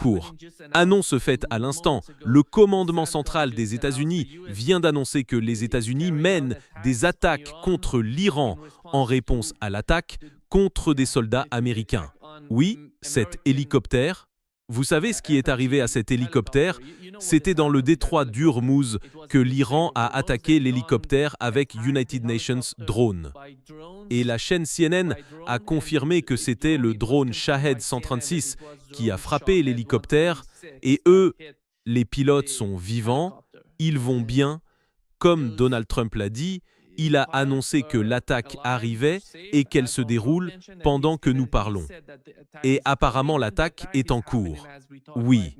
court. Annonce faite à l'instant, le commandement central des États-Unis vient d'annoncer que les États-Unis mènent des attaques contre l'Iran en réponse à l'attaque contre des soldats américains. Oui, cet hélicoptère. Vous savez ce qui est arrivé à cet hélicoptère? C'était dans le détroit d'Urmouz que l'Iran a attaqué l'hélicoptère avec United Nations Drone. Et la chaîne CNN a confirmé que c'était le drone Shahed 136 qui a frappé l'hélicoptère et eux, les pilotes sont vivants, ils vont bien. Comme Donald Trump l'a dit, il a annoncé que l'attaque arrivait et qu'elle se déroule pendant que nous parlons. Et apparemment l'attaque est en cours. Oui,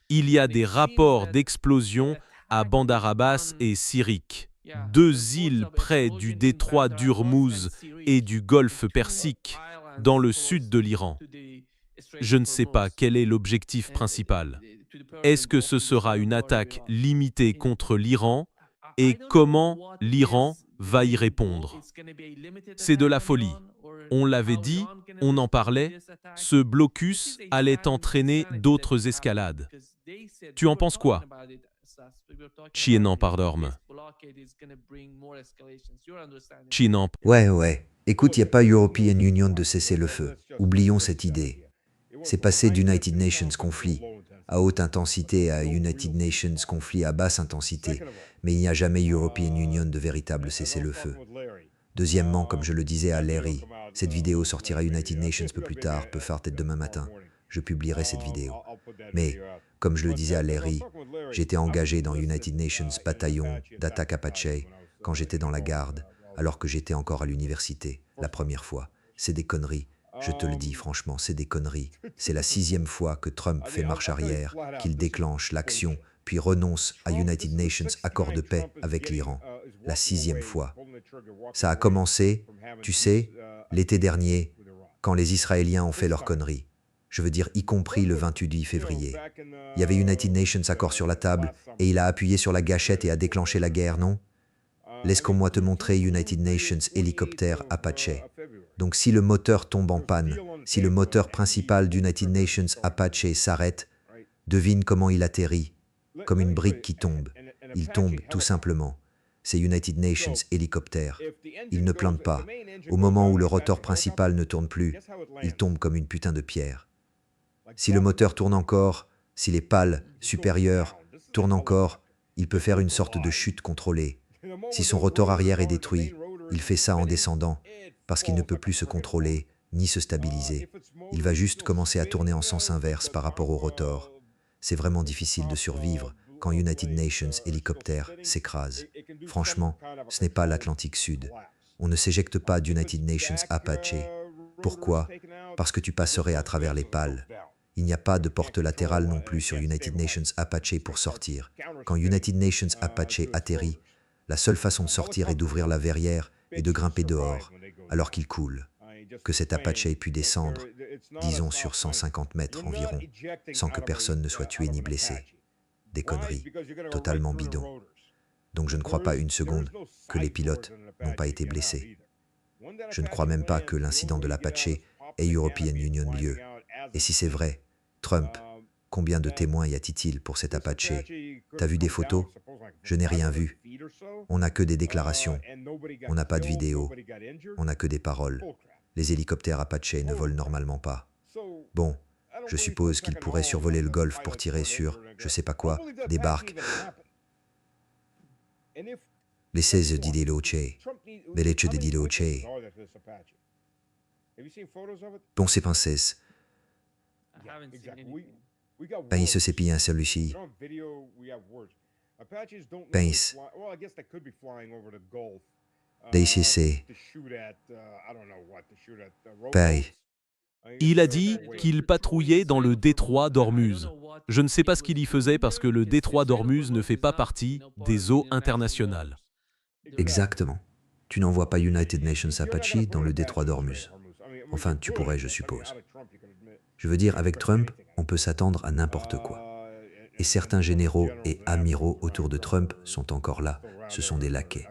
il y a des rapports d'explosion à Bandar Abbas et Sirik, deux îles près du détroit d'Urmouz et du golfe Persique, dans le sud de l'Iran. Je ne sais pas quel est l'objectif principal. Est-ce que ce sera une attaque limitée contre l'Iran et comment l'Iran va y répondre? C'est de la folie. On l'avait dit, on en parlait, ce blocus allait entraîner d'autres escalades. Tu en penses quoi? Chien pardorme. Chien. Ouais. Écoute, il n'y a pas European Union de cesser le feu. Oublions cette idée. C'est passé d'United Nations conflit à haute intensité à United Nations conflit à basse intensité, mais il n'y a jamais European Union de véritable cessez-le-feu. Deuxièmement, comme je le disais à Larry, cette vidéo sortira United Nations peu plus tard, peut-être demain matin. Je publierai cette vidéo. Mais, comme je le disais à Larry, j'étais engagé dans United Nations bataillon d'attaque Apache quand j'étais dans la garde, alors que j'étais encore à l'université, la première fois. C'est des conneries. Je te le dis franchement, c'est des conneries. C'est la 6e fois que Trump fait marche arrière, qu'il déclenche l'action, puis renonce à United Nations accord de paix avec l'Iran. La 6e fois. Ça a commencé, tu sais, l'été dernier, quand les Israéliens ont fait leurs conneries. Je veux dire, y compris le 28 février. Il y avait United Nations accord sur la table, et il a appuyé sur la gâchette et a déclenché la guerre, non? Laisse-moi te montrer United Nations hélicoptère Apache. Donc si le moteur tombe en panne, si le moteur principal d'United Nations Apache s'arrête, devine comment il atterrit, comme une brique qui tombe. Il tombe tout simplement. C'est United Nations hélicoptère. Il ne plante pas. Au moment où le rotor principal ne tourne plus, il tombe comme une putain de pierre. Si le moteur tourne encore, si les pales supérieures tournent encore, il peut faire une sorte de chute contrôlée. Si son rotor arrière est détruit, il fait ça en descendant, parce qu'il ne peut plus se contrôler, ni se stabiliser. Il va juste commencer à tourner en sens inverse par rapport au rotor. C'est vraiment difficile de survivre quand United Nations hélicoptère s'écrase. Franchement, ce n'est pas l'Atlantique Sud. On ne s'éjecte pas d'United Nations Apache. Pourquoi? Parce que tu passerais à travers les pales. Il n'y a pas de porte latérale non plus sur United Nations Apache pour sortir. Quand United Nations Apache atterrit, la seule façon de sortir est d'ouvrir la verrière et de grimper dehors, alors qu'il coule. Que cet Apache ait pu descendre, disons sur 150 mètres environ, sans que personne ne soit tué ni blessé. Des conneries, totalement bidons. Donc je ne crois pas une seconde que les pilotes n'ont pas été blessés. Je ne crois même pas que l'incident de l'Apache ait European Union lieu. Et si c'est vrai, Trump, combien de témoins y a-t-il pour cet Apache? T'as vu des photos? Je n'ai rien vu. On n'a que des déclarations. On n'a pas de vidéo. On n'a que des paroles. Les hélicoptères Apache ne volent normalement pas. Bon, je suppose qu'ils pourraient survoler le golfe pour tirer sur, je sais pas quoi, des barques. Les 16 d'Ideloche. Beleche de Diloche. Bon, c'est princesse. Ben, il se sépille un celui-ci. Pense. DCC. Paris. Il a dit qu'il patrouillait dans le détroit d'Ormuz. Je ne sais pas ce qu'il y faisait parce que le détroit d'Ormuz ne fait pas partie des eaux internationales. Exactement. Tu n'envoies pas United Nations Apache dans le détroit d'Ormuz. Enfin, tu pourrais, je suppose. Je veux dire, avec Trump, on peut s'attendre à n'importe quoi. Et certains généraux et amiraux autour de Trump sont encore là. Ce sont des laquais.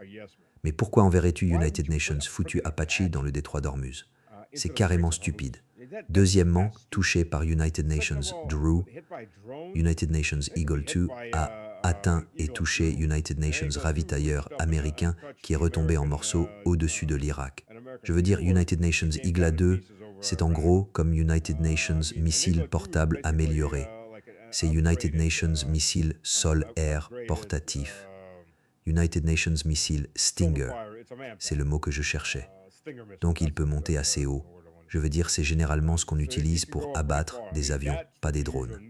Mais pourquoi enverrais-tu United Nations foutu Apache dans le détroit d'Ormuz? C'est carrément stupide. Deuxièmement, touché par United Nations Drew, United Nations Eagle 2 a atteint et touché United Nations ravitailleur américain qui est retombé en morceaux au-dessus de l'Irak. Je veux dire, United Nations Eagle 2, c'est en gros comme United Nations missile portable amélioré. C'est United Nations missile sol-air portatif. United Nations missile Stinger, c'est le mot que je cherchais. Donc il peut monter assez haut. Je veux dire, c'est généralement ce qu'on utilise pour abattre des avions, pas des drones.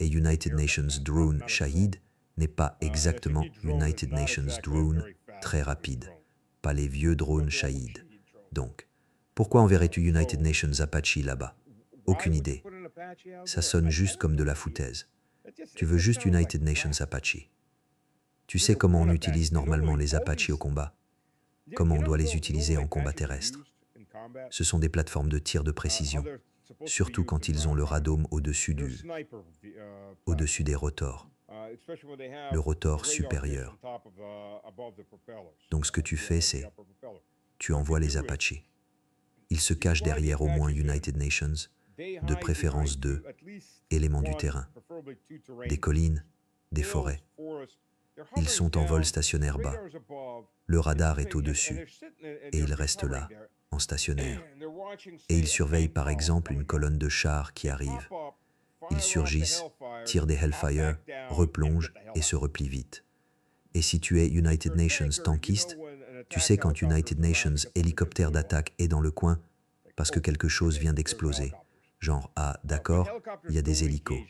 Et United Nations Drone Shahid n'est pas exactement United Nations Drone très rapide, pas les vieux drones Shahid. Donc, pourquoi enverrais-tu United Nations Apache là-bas? Aucune idée. Ça sonne juste comme de la foutaise. Tu veux juste United Nations Apache. Tu sais comment on utilise normalement les Apaches au combat? Comment on doit les utiliser en combat terrestre? Ce sont des plateformes de tir de précision, surtout quand ils ont le radome au-dessus des rotors, le rotor supérieur. Donc ce que tu fais, c'est tu envoies les Apaches. Ils se cachent derrière au moins United Nations, de préférence 2 éléments du terrain, des collines, des forêts. Ils sont en vol stationnaire bas. Le radar est au-dessus et ils restent là, en stationnaire. Et ils surveillent par exemple une colonne de chars qui arrive. Ils surgissent, tirent des Hellfire, replongent et se replient vite. Et si tu es United Nations tankiste, tu sais quand United Nations hélicoptère d'attaque est dans le coin parce que quelque chose vient d'exploser. Genre, ah d'accord, il y a des hélicos.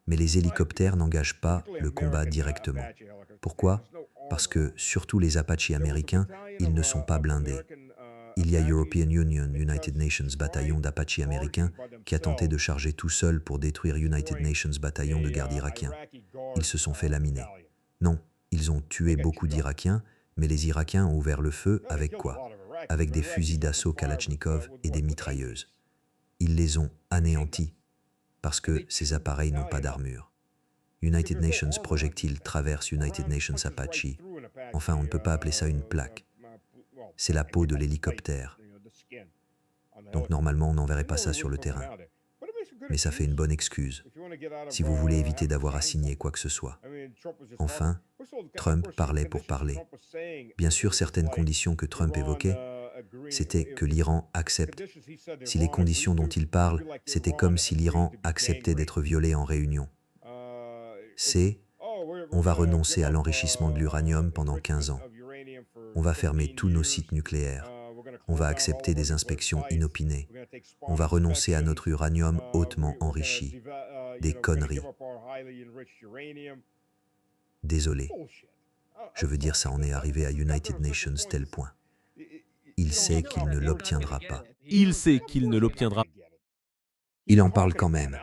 Mais les hélicoptères n'engagent pas le combat directement. Pourquoi? Parce que, surtout les Apaches américains, ils ne sont pas blindés. Il y a European Union, United Nations bataillon d'Apaches américains qui a tenté de charger tout seul pour détruire United Nations bataillon de garde irakiens. Ils se sont fait laminer. Non, ils ont tué beaucoup d'Irakiens, mais les Irakiens ont ouvert le feu avec quoi? Avec des fusils d'assaut Kalachnikov et des mitrailleuses. Ils les ont anéantis parce que ces appareils n'ont pas d'armure. United Nations projectile traverse United Nations Apache. Enfin, on ne peut pas appeler ça une plaque. C'est la peau de l'hélicoptère. Donc normalement, on n'enverrait pas ça sur le terrain. Mais ça fait une bonne excuse, si vous voulez éviter d'avoir à signer quoi que ce soit. Enfin, Trump parlait pour parler. Bien sûr, certaines conditions que Trump évoquait, c'était que l'Iran accepte. Si les conditions dont il parle, c'était comme si l'Iran acceptait d'être violé en réunion. C'est « on va renoncer à l'enrichissement de l'uranium pendant 15 ans. On va fermer tous nos sites nucléaires. On va accepter des inspections inopinées. On va renoncer à notre uranium hautement enrichi. Des conneries. » Désolé. Je veux dire, ça en est arrivé à United Nations tel point. Il sait qu'il ne l'obtiendra pas. Il sait qu'il ne l'obtiendra. Il en parle quand même.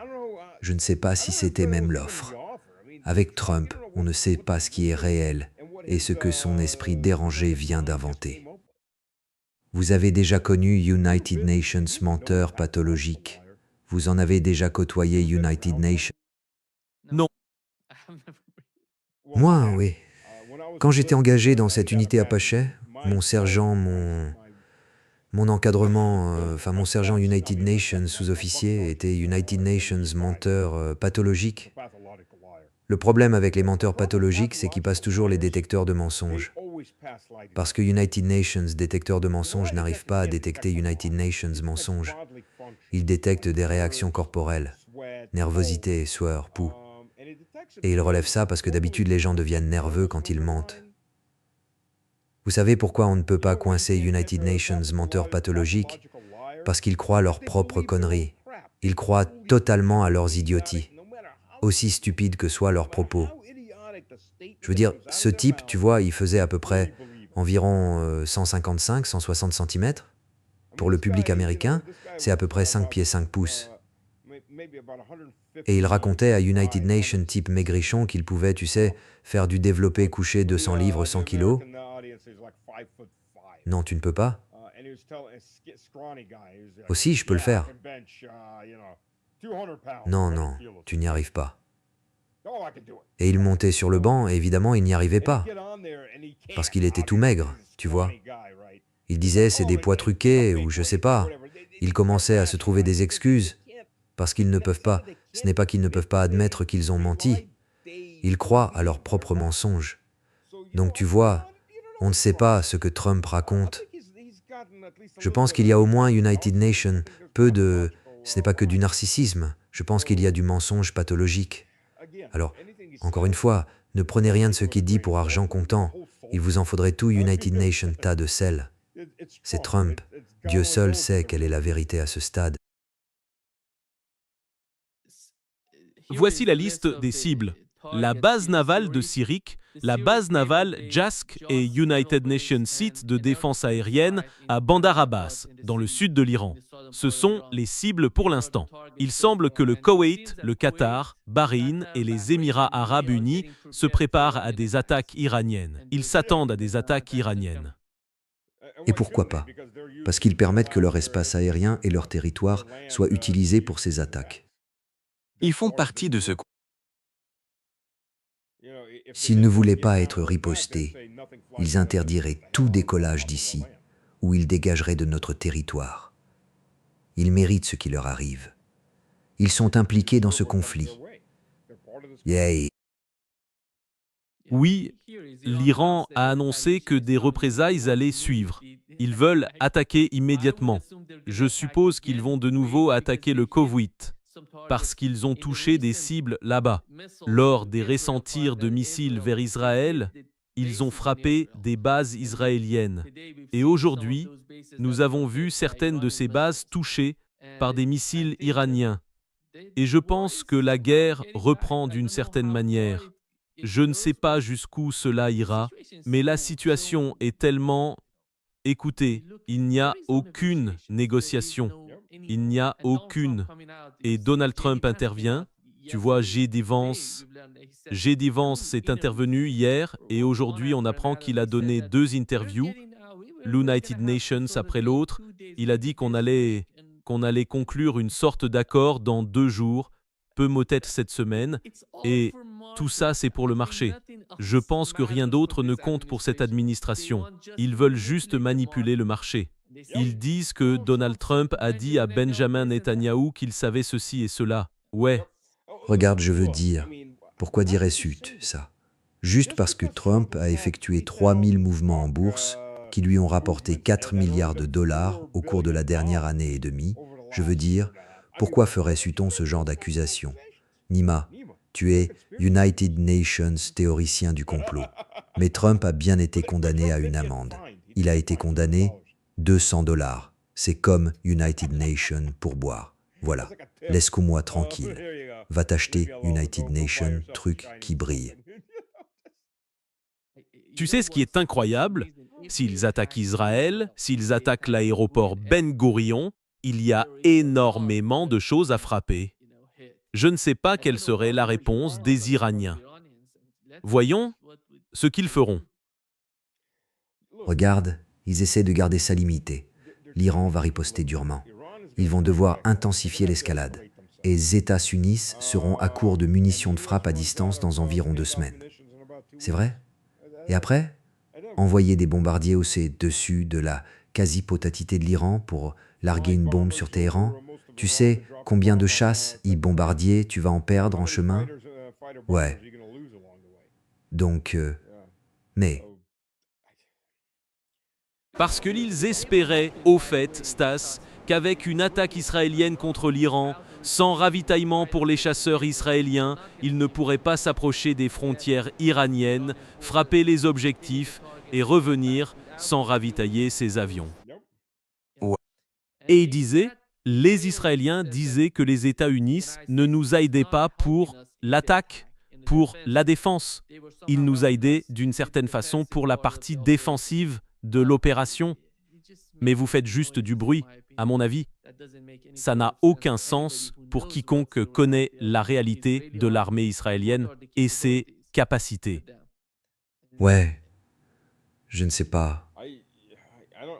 Je ne sais pas si c'était même l'offre. Avec Trump, on ne sait pas ce qui est réel et ce que son esprit dérangé vient d'inventer. Vous avez déjà connu United Nations menteur pathologique. Vous en avez déjà côtoyé United Nations. Non. Moi, oui. Quand j'étais engagé dans cette unité Apache, mon sergent, mon encadrement, mon sergent United Nations sous-officier était United Nations menteur pathologique. Le problème avec les menteurs pathologiques, c'est qu'ils passent toujours les détecteurs de mensonges. Parce que United Nations détecteurs de mensonges n'arrivent pas à détecter United Nations mensonges. Ils détectent des réactions corporelles, nervosité, sueur, pouls. Et ils relèvent ça parce que d'habitude les gens deviennent nerveux quand ils mentent. Vous savez pourquoi on ne peut pas coincer United Nations menteurs pathologiques? Parce qu'ils croient leurs propres conneries. Ils croient totalement à leurs idioties, aussi stupides que soient leurs propos. Je veux dire, ce type, tu vois, il faisait à peu près environ 155-160 cm. Pour le public américain, c'est à peu près 5 pieds 5 pouces. Et il racontait à United Nations type maigrichon qu'il pouvait, tu sais, faire du développé couché 200 livres 100 kilos. Non, tu ne peux pas. Aussi, je peux le faire. Non, non, tu n'y arrives pas. Et il montait sur le banc et évidemment, il n'y arrivait pas. Parce qu'il était tout maigre, tu vois. Il disait, c'est des poids truqués ou je sais pas. Ils commençaient à se trouver des excuses parce qu'ils ne peuvent pas. Ce n'est pas qu'ils ne peuvent pas admettre qu'ils ont menti. Ils croient à leurs propres mensonges. Donc tu vois, on ne sait pas ce que Trump raconte. Je pense qu'il y a au moins United Nations, ce n'est pas que du narcissisme, je pense qu'il y a du mensonge pathologique. Alors, encore une fois, ne prenez rien de ce qu'il dit pour argent comptant. Il vous en faudrait tout United Nations tas de sel. C'est Trump. Dieu seul sait quelle est la vérité à ce stade. Voici la liste des cibles. La base navale de Sirik, la base navale JASC et United Nations Site de défense aérienne à Bandar Abbas, dans le sud de l'Iran. Ce sont les cibles pour l'instant. Il semble que le Koweït, le Qatar, Bahreïn et les Émirats arabes unis se préparent à des attaques iraniennes. Ils s'attendent à des attaques iraniennes. Et pourquoi pas? Parce qu'ils permettent que leur espace aérien et leur territoire soient utilisés pour ces attaques. Ils font partie de ce S'ils ne voulaient pas être ripostés, ils interdiraient tout décollage d'ici ou ils dégageraient de notre territoire. Ils méritent ce qui leur arrive. Ils sont impliqués dans ce conflit. Yay! Oui, l'Iran a annoncé que des représailles allaient suivre. Ils veulent attaquer immédiatement. Je suppose qu'ils vont de nouveau attaquer le Koweït, parce qu'ils ont touché des cibles là-bas. Lors des récents tirs de missiles vers Israël, ils ont frappé des bases israéliennes. Et aujourd'hui, nous avons vu certaines de ces bases touchées par des missiles iraniens. Et je pense que la guerre reprend d'une certaine manière. Je ne sais pas jusqu'où cela ira, mais la situation est tellement... Écoutez, il n'y a aucune négociation. Il n'y a aucune. Et Donald Trump intervient. Tu vois, J.D. Vance est intervenu hier et aujourd'hui on apprend qu'il a donné 2 interviews, l'United Nations après l'autre. Il a dit qu'on allait conclure une sorte d'accord dans 2 jours, peut-être cette semaine. Et tout ça, c'est pour le marché. Je pense que rien d'autre ne compte pour cette administration. Ils veulent juste manipuler le marché. Ils disent que Donald Trump a dit à Benjamin Netanyahou qu'il savait ceci et cela. Ouais. Regarde, je veux dire, pourquoi dirais-tu ça? Juste parce que Trump a effectué 3000 mouvements en bourse qui lui ont rapporté 4 milliards de dollars au cours de la dernière année et demie, je veux dire, pourquoi ferait-on ce genre d'accusation? Nima, tu es United Nations théoricien du complot. Mais Trump a bien été condamné à une amende. Il a été condamné 200 dollars. C'est comme United Nations pour boire. Voilà. Laisse-moi tranquille. Va t'acheter United Nations, truc qui brille. Tu sais ce qui est incroyable? S'ils attaquent Israël, s'ils attaquent l'aéroport Ben Gourion, il y a énormément de choses à frapper. Je ne sais pas quelle serait la réponse des Iraniens. Voyons ce qu'ils feront. Regarde, ils essaient de garder ça limité. L'Iran va riposter durement. Ils vont devoir intensifier l'escalade. Et les États-Unis seront à court de munitions de frappe à distance dans environ 2 semaines. C'est vrai? Et après, envoyer des bombardiers au-dessus de la quasi-potentité de l'Iran pour larguer une bombe sur Téhéran. Tu sais combien de chasses et bombardiers tu vas en perdre en chemin? Ouais. Donc, mais... Parce qu'ils espéraient, au fait, Stas, qu'avec une attaque israélienne contre l'Iran, sans ravitaillement pour les chasseurs israéliens, ils ne pourraient pas s'approcher des frontières iraniennes, frapper les objectifs et revenir sans ravitailler ces avions. Et ils disaient, les Israéliens disaient que les États-Unis ne nous aidaient pas pour l'attaque, pour la défense. Ils nous aidaient d'une certaine façon pour la partie défensive de l'opération. Mais vous faites juste du bruit, à mon avis. Ça n'a aucun sens pour quiconque connaît la réalité de l'armée israélienne et ses capacités. Ouais, je ne sais pas.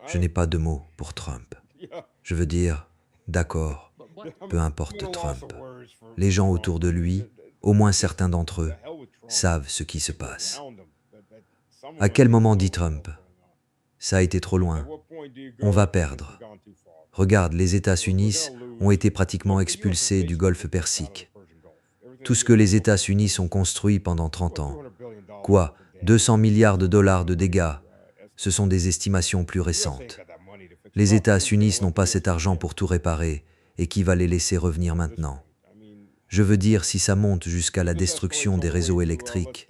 Je n'ai pas de mots pour Trump. Je veux dire, d'accord, peu importe Trump. Les gens autour de lui, au moins certains d'entre eux, savent ce qui se passe. À quel moment dit Trump? Ça a été trop loin. On va perdre. Regarde, les États-Unis ont été pratiquement expulsés du Golfe Persique. Tout ce que les États-Unis ont construit pendant 30 ans. Quoi? 200 milliards de dollars de dégâts? Ce sont des estimations plus récentes. Les États-Unis n'ont pas cet argent pour tout réparer et qui va les laisser revenir maintenant? Je veux dire, si ça monte jusqu'à la destruction des réseaux électriques,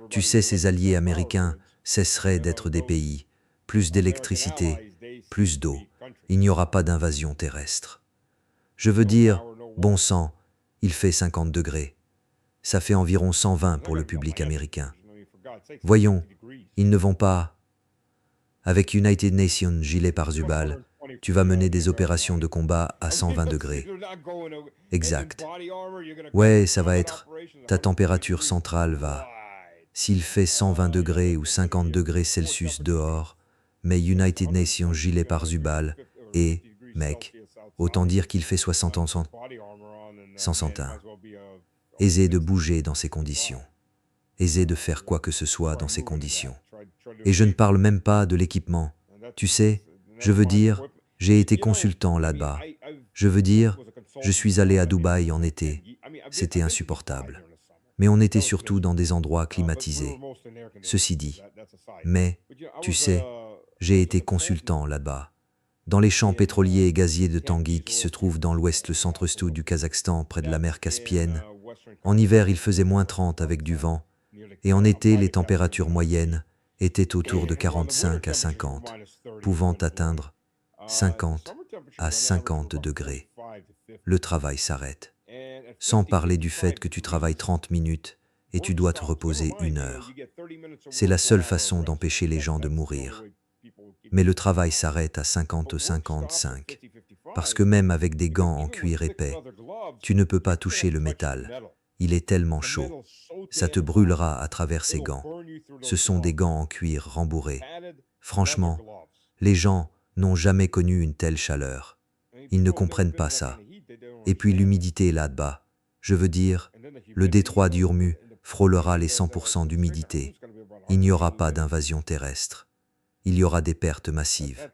tu sais, ces alliés américains cesseraient d'être des pays, plus d'électricité, plus d'eau, il n'y aura pas d'invasion terrestre. Je veux dire, bon sang, il fait 50 degrés. Ça fait environ 120 pour le public américain. Voyons, ils ne vont pas... Avec United Nations gilet pare-balles, tu vas mener des opérations de combat à 120 degrés. Exact. Ouais, ça va être... Ta température centrale va... S'il fait 120 degrés ou 50 degrés Celsius dehors, mais United Nations gilet pare-balles et, mec, autant dire qu'il fait 60 ans sans 101. Aisé de bouger dans ces conditions. Aisé de faire quoi que ce soit dans ces conditions. Et je ne parle même pas de l'équipement. Tu sais, je veux dire, j'ai été consultant là-bas. Je veux dire, je suis allé à Dubaï en été. C'était insupportable. Mais on était surtout dans des endroits climatisés. Ceci dit, mais, tu sais, j'ai été consultant là-bas. Dans les champs pétroliers et gaziers de Tanguy qui se trouvent dans l'ouest le centre-est du Kazakhstan près de la mer Caspienne. En hiver, il faisait moins 30 avec du vent. Et en été, les températures moyennes étaient autour de 45 à 50, pouvant atteindre 50 à 50 degrés. Le travail s'arrête. Sans parler du fait que tu travailles 30 minutes et tu dois te reposer 1 heure. C'est la seule façon d'empêcher les gens de mourir. Mais le travail s'arrête à 50 ou 55. Parce que même avec des gants en cuir épais, tu ne peux pas toucher le métal. Il est tellement chaud. Ça te brûlera à travers ces gants. Ce sont des gants en cuir rembourrés. Franchement, les gens n'ont jamais connu une telle chaleur. Ils ne comprennent pas ça. Et puis l'humidité là-bas. Je veux dire, le détroit d'Urmu frôlera les 100% d'humidité. Il n'y aura pas d'invasion terrestre. Il y aura des pertes massives.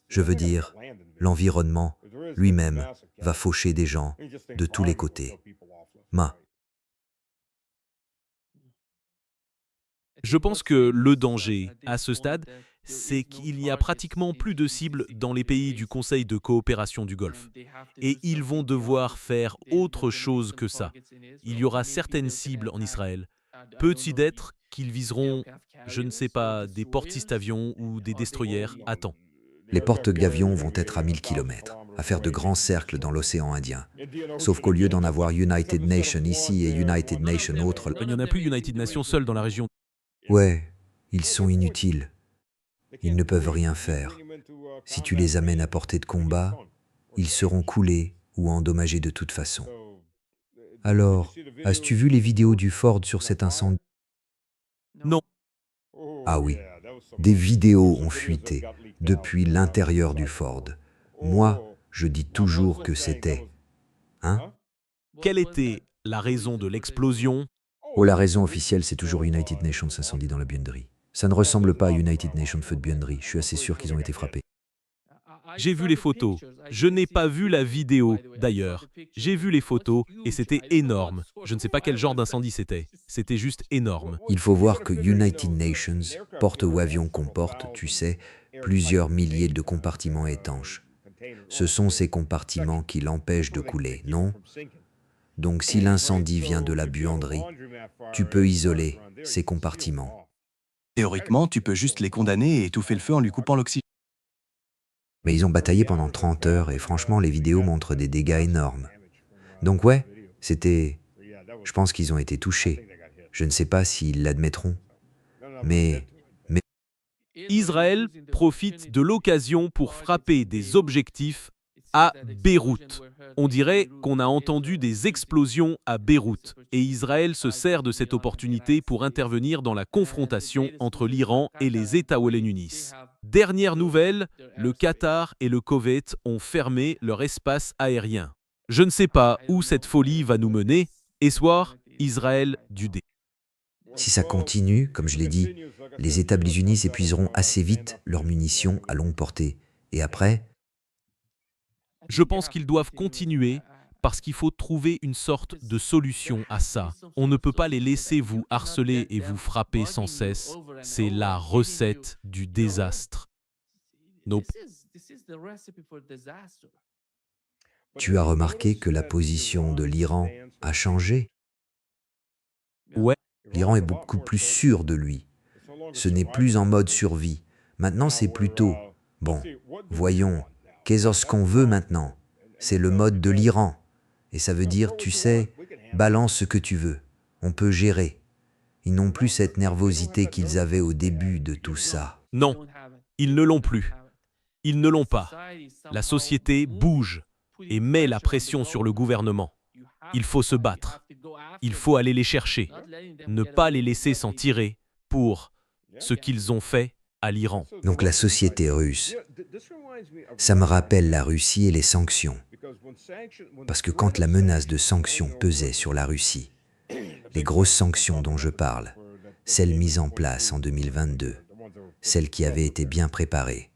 Je veux dire, l'environnement lui-même va faucher des gens de tous les côtés. Je pense que le danger, à ce stade, c'est qu'il n'y a pratiquement plus de cibles dans les pays du Conseil de coopération du Golfe. Et ils vont devoir faire autre chose que ça. Il y aura certaines cibles en Israël. Peut-il être qu'ils viseront, je ne sais pas, des porte-avions ou des destroyers à temps? Les porte-gavions vont être à 1000 km, à faire de grands cercles dans l'océan Indien. Sauf qu'au lieu d'en avoir United Nations ici et United Nations autre... Il n'y en a plus United Nations seul dans la région. Ouais, ils sont inutiles. Ils ne peuvent rien faire. Si tu les amènes à portée de combat, ils seront coulés ou endommagés de toute façon. Alors, as-tu vu les vidéos du Ford sur cet incendie? Non. Ah oui, des vidéos ont fuité depuis l'intérieur du Ford. Moi, je dis toujours que c'était... Hein? Quelle était la raison de l'explosion? Oh, la raison officielle, c'est toujours United Nations incendie dans la buanderie. Ça ne ressemble pas à United Nations feu de buanderie. Je suis assez sûr qu'ils ont été frappés. J'ai vu les photos. Je n'ai pas vu la vidéo, d'ailleurs. J'ai vu les photos et c'était énorme. Je ne sais pas quel genre d'incendie c'était. C'était juste énorme. Il faut voir que United Nations porte ou avion comporte, tu sais, plusieurs milliers de compartiments étanches. Ce sont ces compartiments qui l'empêchent de couler, non? Donc si l'incendie vient de la buanderie, tu peux isoler ces compartiments. Théoriquement, tu peux juste les condamner et étouffer le feu en lui coupant l'oxygène. Mais ils ont bataillé pendant 30 heures et franchement, les vidéos montrent des dégâts énormes. Donc ouais, c'était... Je pense qu'ils ont été touchés. Je ne sais pas s'ils l'admettront. Mais Israël profite de l'occasion pour frapper des objectifs à Beyrouth. On dirait qu'on a entendu des explosions à Beyrouth et Israël se sert de cette opportunité pour intervenir dans la confrontation entre l'Iran et les États Unis. Dernière nouvelle, le Qatar et le Koweït ont fermé leur espace aérien. Je ne sais pas où cette folie va nous mener, et soir, Israël du dé. si ça continue, comme je l'ai dit, les États-Unis épuiseront assez vite leurs munitions à longue portée. Et après, Je pense qu'ils doivent continuer parce qu'il faut trouver une sorte de solution à ça. On ne peut pas les laisser vous harceler et vous frapper sans cesse. C'est la recette du désastre. Nope. Tu as remarqué que la position de l'Iran a changé? Ouais, L'Iran est beaucoup plus sûr de lui. Ce n'est plus en mode survie. Maintenant, c'est plutôt, bon, voyons, qu'est-ce qu'on veut maintenant? C'est le mode de l'Iran. Et ça veut dire, tu sais, balance ce que tu veux. On peut gérer. Ils n'ont plus cette nervosité qu'ils avaient au début de tout ça. non, ils ne l'ont plus. Ils ne l'ont pas. La société bouge et met la pression sur le gouvernement. Il faut se battre. Il faut aller les chercher. Ne pas les laisser s'en tirer pour ce qu'ils ont fait à l'Iran. Donc la société russe, ça me rappelle la Russie et les sanctions. Parce que quand la menace de sanctions pesait sur la Russie, les grosses sanctions dont je parle, celles mises en place en 2022, celles qui avaient été bien préparées,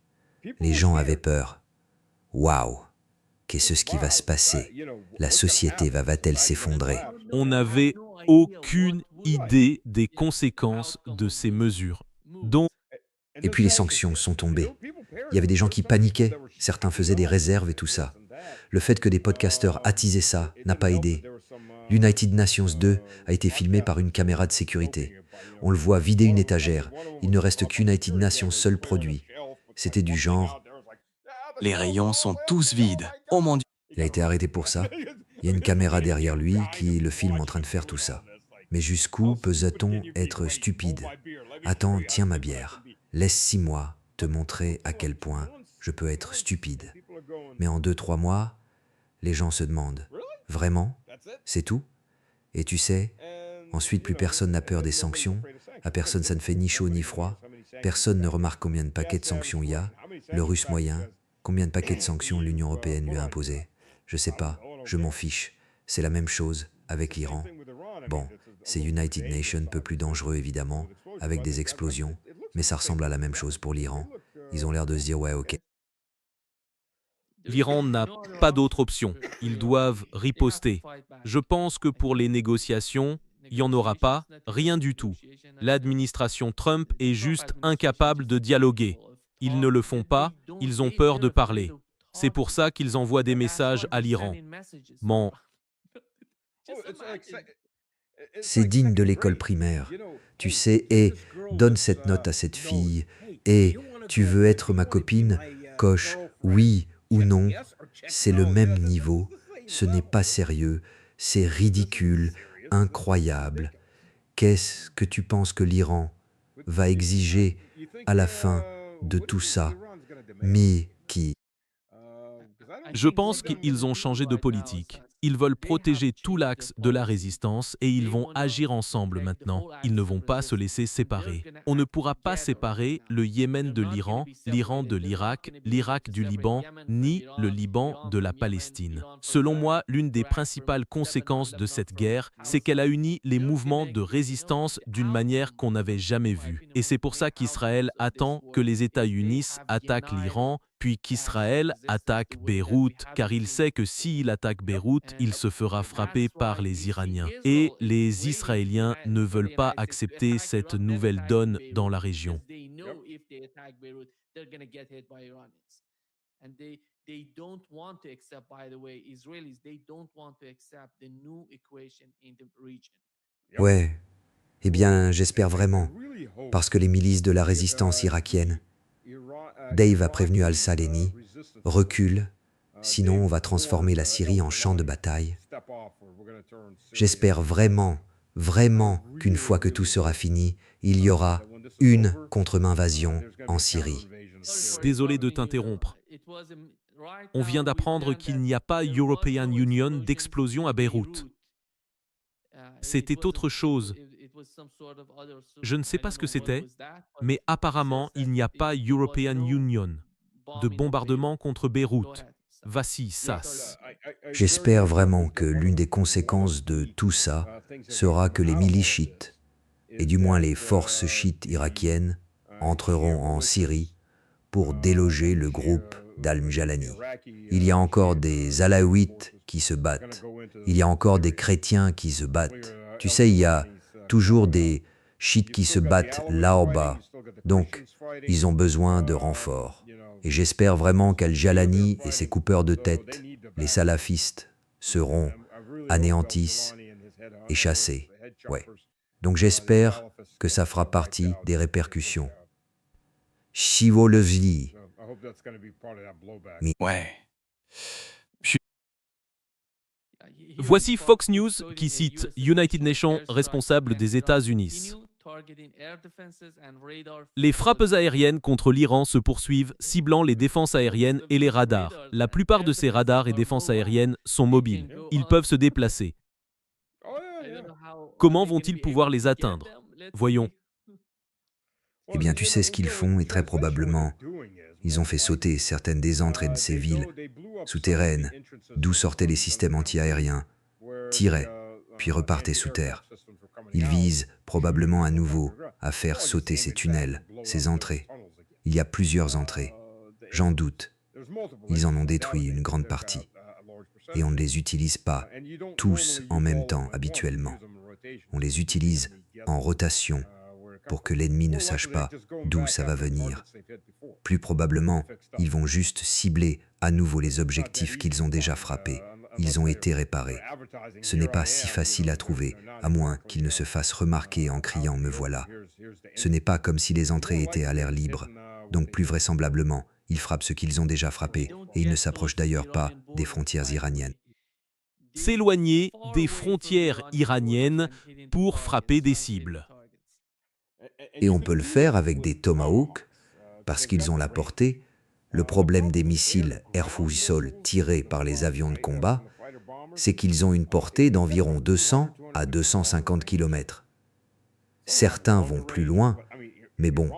les gens avaient peur. Waouh! Qu'est-ce qui va se passer? La société va-t-elle s'effondrer? On n'avait aucune idée des conséquences de ces mesures. Donc, Et puis les sanctions sont tombées. Il y avait des gens qui paniquaient, certains faisaient des réserves et tout ça. Le fait que des podcasteurs attisaient ça n'a pas aidé. L'United Nations 2 a été filmé par une caméra de sécurité. On le voit vider une étagère. Il ne reste qu'United Nations seul produit. C'était du genre, Les rayons sont tous vides. Oh mon Dieu. il a été arrêté pour ça. Il y a une caméra derrière lui qui le filme en train de faire tout ça. Mais jusqu'où peut-on être stupide? Attends, tiens ma bière. Laisse 6 mois te montrer à quel point je peux être stupide. Mais en 2-3 mois, les gens se demandent, vraiment? C'est tout? Et tu sais, ensuite plus personne n'a peur des sanctions, à personne ça ne fait ni chaud ni froid, personne ne remarque combien de paquets de sanctions il y a, le russe moyen, combien de paquets de sanctions l'Union européenne lui a imposé. Je sais pas, je m'en fiche, c'est la même chose avec l'Iran. Bon, c'est United Nations, peu plus dangereux évidemment, avec des explosions, mais ça ressemble à la même chose pour l'Iran. Ils ont l'air de se dire ouais ok. l'Iran n'a pas d'autre option. Ils doivent riposter. Je pense que pour les négociations, il n'y en aura pas, rien du tout. L'administration Trump est juste incapable de dialoguer. Ils ne le font pas, ils ont peur de parler. C'est pour ça qu'ils envoient des messages à l'Iran. Bon, C'est digne de l'école primaire. Tu sais, et donne cette note à cette fille, et tu veux être ma copine, coche oui ou non. C'est le même niveau, ce n'est pas sérieux, c'est ridicule, incroyable. Qu'est-ce que tu penses que l'Iran va exiger à la fin de tout ça? Mais qui? je pense qu'ils ont changé de politique. Ils veulent protéger tout l'axe de la résistance et ils vont agir ensemble maintenant. Ils ne vont pas se laisser séparer. On ne pourra pas séparer le Yémen de l'Iran, l'Iran de l'Irak, l'Irak du Liban, ni le Liban de la Palestine. Selon moi, l'une des principales conséquences de cette guerre, c'est qu'elle a uni les mouvements de résistance d'une manière qu'on n'avait jamais vue. Et c'est pour ça qu'Israël attend que les États-Unis attaquent l'Iran, puis qu'Israël attaque Beyrouth, car il sait que s'il attaque Beyrouth, il se fera frapper par les Iraniens. Et les Israéliens ne veulent pas accepter cette nouvelle donne dans la région. They don't want to accept, by the way, Israelis, they don't want to accept the new equation in the region. Ouais, eh bien j'espère vraiment, parce que les milices de la résistance irakienne, Dave a prévenu Al-Saleni, recule, sinon on va transformer la Syrie en champ de bataille. J'espère vraiment, vraiment qu'une fois que tout sera fini, il y aura une contre-invasion en Syrie. Désolé de t'interrompre. On vient d'apprendre qu'il n'y a pas European Union d'explosion à Beyrouth. C'était autre chose. Je ne sais pas ce que c'était, mais apparemment, il n'y a pas European Union de bombardement contre Beyrouth. Voici ça. J'espère vraiment que l'une des conséquences de tout ça sera que les milices chiites, et du moins les forces chiites irakiennes, entreront en Syrie pour déloger le groupe d'Al-Mjalani. Il y a encore des Alaouites qui se battent. Il y a encore des chrétiens qui se battent. Tu sais, il y a toujours des chiites qui se battent là-bas. Donc, ils ont besoin de renforts. Et j'espère vraiment qu'Al-Jalani et ses coupeurs de tête, les salafistes, seront anéantis et chassés. Ouais. Donc j'espère que ça fera partie des répercussions. Shivolevli. Ouais. Voici Fox News qui cite United Nations responsable des États-Unis. Les frappes aériennes contre l'Iran se poursuivent, ciblant les défenses aériennes et les radars. La plupart de ces radars et défenses aériennes sont mobiles. Ils peuvent se déplacer. Comment vont-ils pouvoir les atteindre? Voyons. Eh bien, tu sais ce qu'ils font et très probablement, ils ont fait sauter certaines des entrées de ces villes souterraines, d'où sortaient les systèmes anti-aériens, tiraient, puis repartaient sous terre. Ils visent probablement à nouveau à faire sauter ces tunnels, ces entrées. Il y a plusieurs entrées. J'en doute. Ils en ont détruit une grande partie. Et on ne les utilise pas tous en même temps habituellement. On les utilise en rotation pour que l'ennemi ne sache pas d'où ça va venir. Plus probablement, ils vont juste cibler à nouveau les objectifs qu'ils ont déjà frappés. Ils ont été réparés. Ce n'est pas si facile à trouver, à moins qu'ils ne se fassent remarquer en criant « me voilà ». Ce n'est pas comme si les entrées étaient à l'air libre, donc plus vraisemblablement, ils frappent ce qu'ils ont déjà frappé, et ils ne s'approchent d'ailleurs pas des frontières iraniennes. S'éloigner des frontières iraniennes pour frapper des cibles. Et on peut le faire avec des Tomahawk, parce qu'ils ont la portée. Le problème des missiles air-fuel tirés par les avions de combat, c'est qu'ils ont une portée d'environ 200 à 250 km. Certains vont plus loin, mais bon,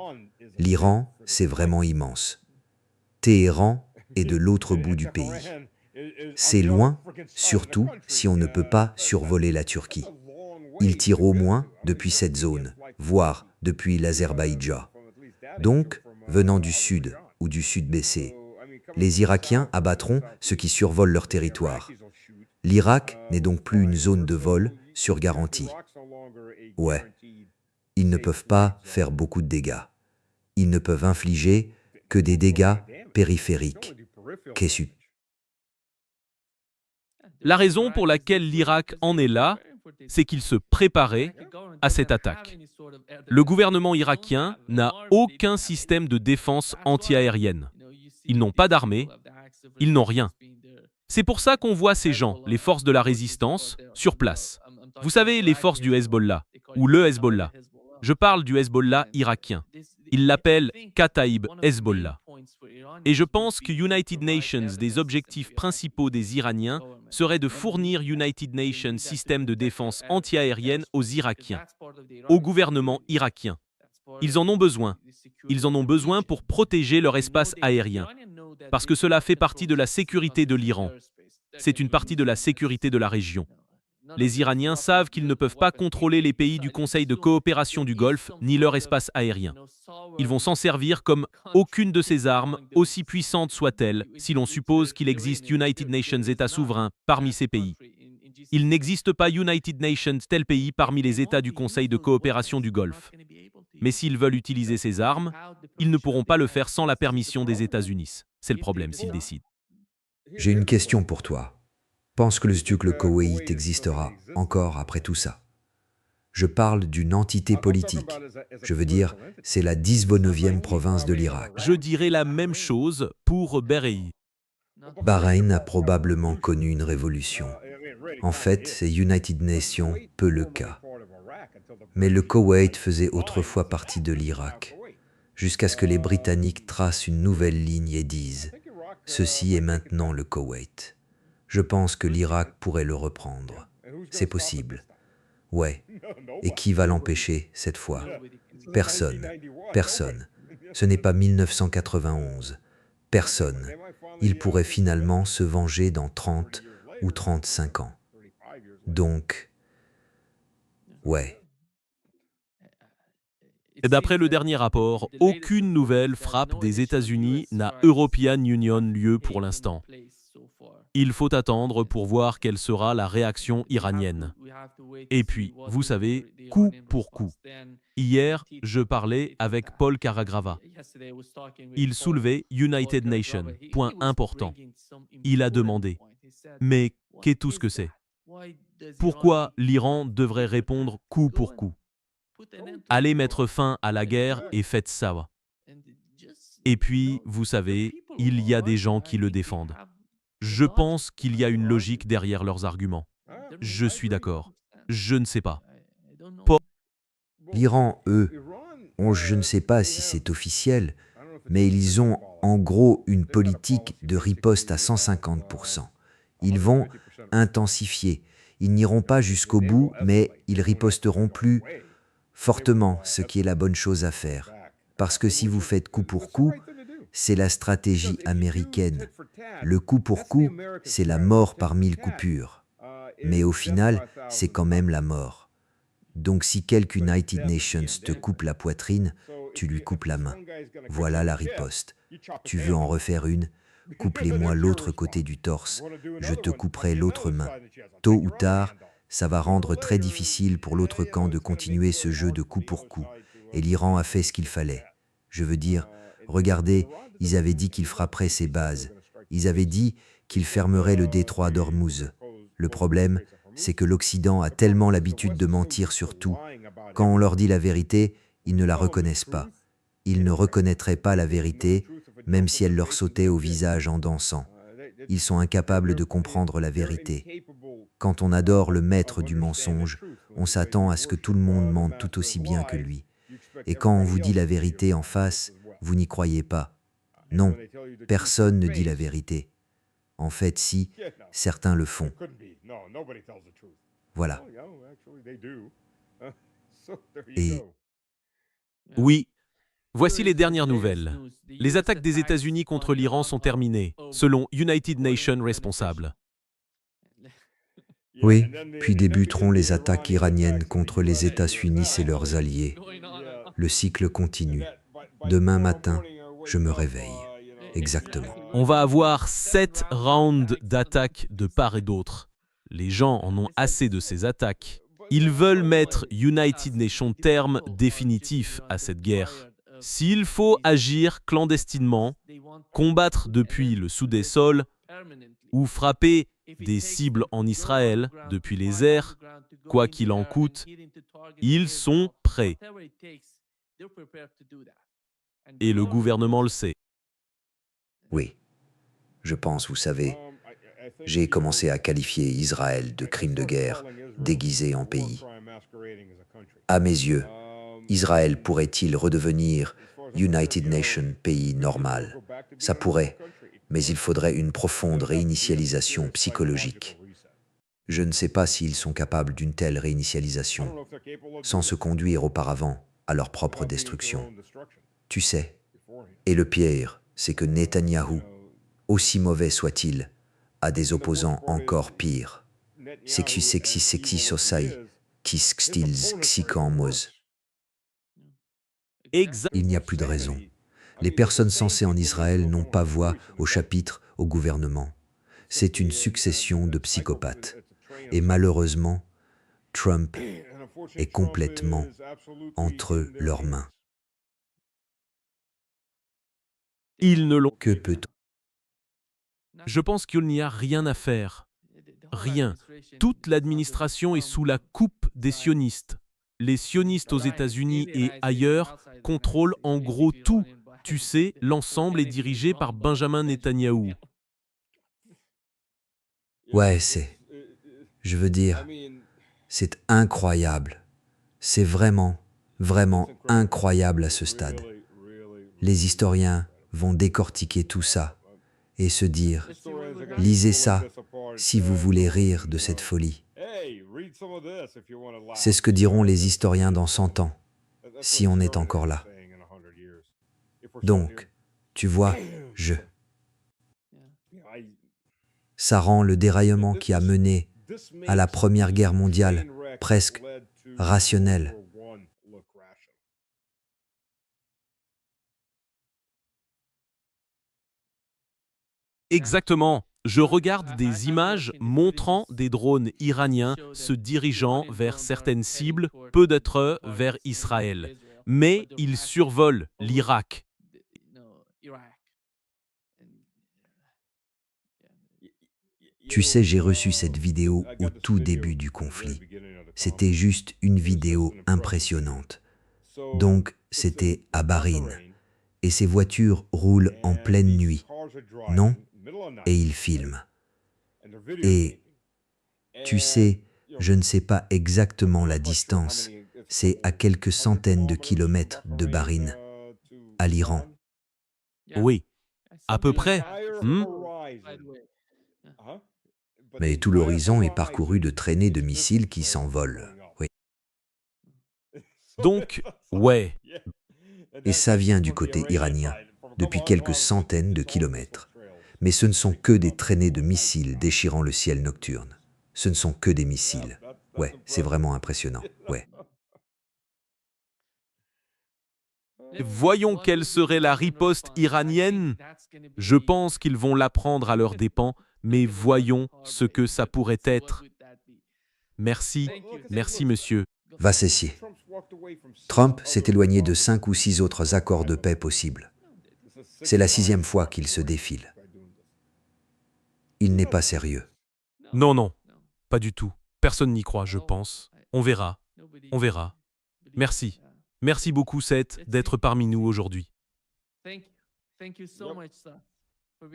l'Iran, c'est vraiment immense. Téhéran est de l'autre bout du pays. C'est loin, surtout si on ne peut pas survoler la Turquie. Ils tirent au moins depuis cette zone, voire depuis l'Azerbaïdjan. Donc, venant du sud ou du sud baissé, les Irakiens abattront ceux qui survolent leur territoire. L'Irak n'est donc plus une zone de vol sur garantie. Ouais, ils ne peuvent pas faire beaucoup de dégâts. Ils ne peuvent infliger que des dégâts périphériques. Qu'est-ce que La raison pour laquelle l'Irak en est là, c'est qu'il se préparait à cette attaque. Le gouvernement irakien n'a aucun système de défense antiaérienne. Ils n'ont pas d'armée, ils n'ont rien. C'est pour ça qu'on voit ces gens, les forces de la résistance, sur place. Vous savez, les forces du Hezbollah, ou le Hezbollah. Je parle du Hezbollah irakien. Ils l'appellent Kataib Hezbollah. Et je pense que United Nations, des objectifs principaux des Iraniens, serait de fournir United Nations système de défense antiaérienne aux Irakiens, au gouvernement irakien. Ils en ont besoin. Ils en ont besoin pour protéger leur espace aérien, parce que cela fait partie de la sécurité de l'Iran. C'est une partie de la sécurité de la région. Les Iraniens savent qu'ils ne peuvent pas contrôler les pays du Conseil de coopération du Golfe ni leur espace aérien. Ils vont s'en servir comme aucune de ces armes, aussi puissantes soient-elles, si l'on suppose qu'il existe United Nations États souverains parmi ces pays. Il n'existe pas United Nations tel pays parmi les États du Conseil de coopération du Golfe. Mais s'ils veulent utiliser ces armes, ils ne pourront pas le faire sans la permission des États-Unis. C'est le problème s'ils décident. J'ai une question pour toi. Penses-tu que le Koweït existera encore après tout ça? Je parle d'une entité politique. Je veux dire, c'est la 19e province de l'Irak. Je dirais la même chose pour Bereï. Bahreïn a probablement connu une révolution. En fait, c'est United Nations peu le cas. Mais le Koweït faisait autrefois partie de l'Irak, jusqu'à ce que les Britanniques tracent une nouvelle ligne et disent « Ceci est maintenant le Koweït ». Je pense que l'Irak pourrait le reprendre. C'est possible. Ouais. Et qui va l'empêcher cette fois? Personne. Personne. Ce n'est pas 1991. Personne. Il pourrait finalement se venger dans 30 ou 35 ans. Donc, ouais. D'après le dernier rapport, aucune nouvelle frappe des États-Unis n'a European Union lieu pour l'instant. Il faut attendre pour voir quelle sera la réaction iranienne. Et puis, vous savez, coup pour coup. Hier, je parlais avec Paul Caragrava. Il soulevait United Nations, point important. Il a demandé « Mais qu'est tout ce que c'est ? Pourquoi l'Iran devrait répondre coup pour coup ? Allez mettre fin à la guerre et faites ça. » Et puis, vous savez, il y a des gens qui le défendent. Je pense qu'il y a une logique derrière leurs arguments. Je suis d'accord. Je ne sais pas. L'Iran, eux, je ne sais pas si c'est officiel, mais ils ont en gros une politique de riposte à 150%. Ils vont intensifier. Ils n'iront pas jusqu'au bout, mais ils riposteront plus fortement, ce qui est la bonne chose à faire. Parce que si vous faites coup pour coup, c'est la stratégie américaine. Le coup pour coup, c'est la mort par 1000 coupures. Mais au final, c'est quand même la mort. Donc si quelque United Nations te coupe la poitrine, tu lui coupes la main. Voilà la riposte. Tu veux en refaire une? Coupe-les-moi l'autre côté du torse. Je te couperai l'autre main. Tôt ou tard, ça va rendre très difficile pour l'autre camp de continuer ce jeu de coup pour coup. Et l'Iran a fait ce qu'il fallait. Je veux dire, regardez, ils avaient dit qu'ils frapperaient ces bases. Ils avaient dit qu'ils fermeraient le détroit d'Ormuz. Le problème, c'est que l'Occident a tellement l'habitude de mentir sur tout. Quand on leur dit la vérité, ils ne la reconnaissent pas. Ils ne reconnaîtraient pas la vérité, même si elle leur sautait au visage en dansant. Ils sont incapables de comprendre la vérité. Quand on adore le maître du mensonge, on s'attend à ce que tout le monde mente tout aussi bien que lui. Et quand on vous dit la vérité en face, vous n'y croyez pas. Non, personne ne dit la vérité. En fait, si, certains le font. Voilà. Et Oui, voici les dernières nouvelles. Les attaques des États-Unis contre l'Iran sont terminées, selon United Nations responsables. oui, puis débuteront les attaques iraniennes contre les États-Unis et leurs alliés. Le cycle continue. Demain matin, je me réveille. Exactement. On va avoir 7 rounds d'attaques de part et d'autre. Les gens en ont assez de ces attaques. Ils veulent mettre United Nations terme définitif à cette guerre. S'il faut agir clandestinement, combattre depuis le sous des sols ou frapper des cibles en Israël depuis les airs, quoi qu'il en coûte, ils sont prêts. Et le gouvernement le sait. Oui, je pense, vous savez, j'ai commencé à qualifier Israël de crime de guerre déguisé en pays. À mes yeux, Israël pourrait-il redevenir United Nations pays normal? Ça pourrait, mais il faudrait une profonde réinitialisation psychologique. Je ne sais pas s'ils sont capables d'une telle réinitialisation, sans se conduire auparavant à leur propre destruction. Tu sais, et le pire, c'est que Netanyahou, aussi mauvais soit-il, a des opposants encore pires. Sexy sosai, kis stils xikamos. Il n'y a plus de raison. Les personnes censées en Israël n'ont pas voix au chapitre, au gouvernement. C'est une succession de psychopathes. Et malheureusement, Trump est complètement entre leurs mains. Ils ne l'ont. Que peut-on? Je pense qu'il n'y a rien à faire. Rien. Toute l'administration est sous la coupe des sionistes. Les sionistes aux États-Unis et ailleurs contrôlent en gros tout. Tu sais, l'ensemble est dirigé par Benjamin Netanyahou. Ouais, je veux dire, c'est incroyable. C'est vraiment, vraiment incroyable à ce stade. Les historiens vont décortiquer tout ça et se dire, lisez ça si vous voulez rire de cette folie. C'est ce que diront les historiens dans 100 ans, si on est encore là. Donc, tu vois, ça rend le déraillement qui a mené à la Première Guerre mondiale presque rationnel. Exactement. Je regarde des images montrant des drones iraniens se dirigeant vers certaines cibles, peut-être vers Israël. Mais ils survolent l'Irak. Tu sais, j'ai reçu cette vidéo au tout début du conflit. C'était juste une vidéo impressionnante. Donc, c'était à Bahreïn. Et ces voitures roulent en pleine nuit, non? Et ils filment. Et tu sais, je ne sais pas exactement la distance. C'est à quelques centaines de kilomètres de Bahreïn, à l'Iran. Oui, à peu près. Hmm? Mais tout l'horizon est parcouru de traînées de missiles qui s'envolent. Oui. Donc, ouais. Et ça vient du côté iranien, depuis quelques centaines de kilomètres. Mais ce ne sont que des traînées de missiles déchirant le ciel nocturne. Ce ne sont que des missiles. Ouais, c'est vraiment impressionnant. Ouais. Voyons quelle serait la riposte iranienne. Je pense qu'ils vont la prendre à leurs dépens, mais voyons ce que ça pourrait être. Merci, merci monsieur. Va cessier. Trump s'est éloigné de 5 ou 6 autres accords de paix possibles. C'est la 6e fois qu'il se défile. Il n'est pas sérieux. Non, non, pas du tout. Personne n'y croit, je pense. On verra, on verra. Merci. Merci beaucoup, Seth, d'être parmi nous aujourd'hui.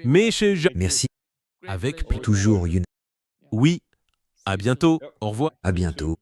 Mais chez Merci. avec plaisir. Toujours une. Oui, à bientôt. Au revoir. À bientôt.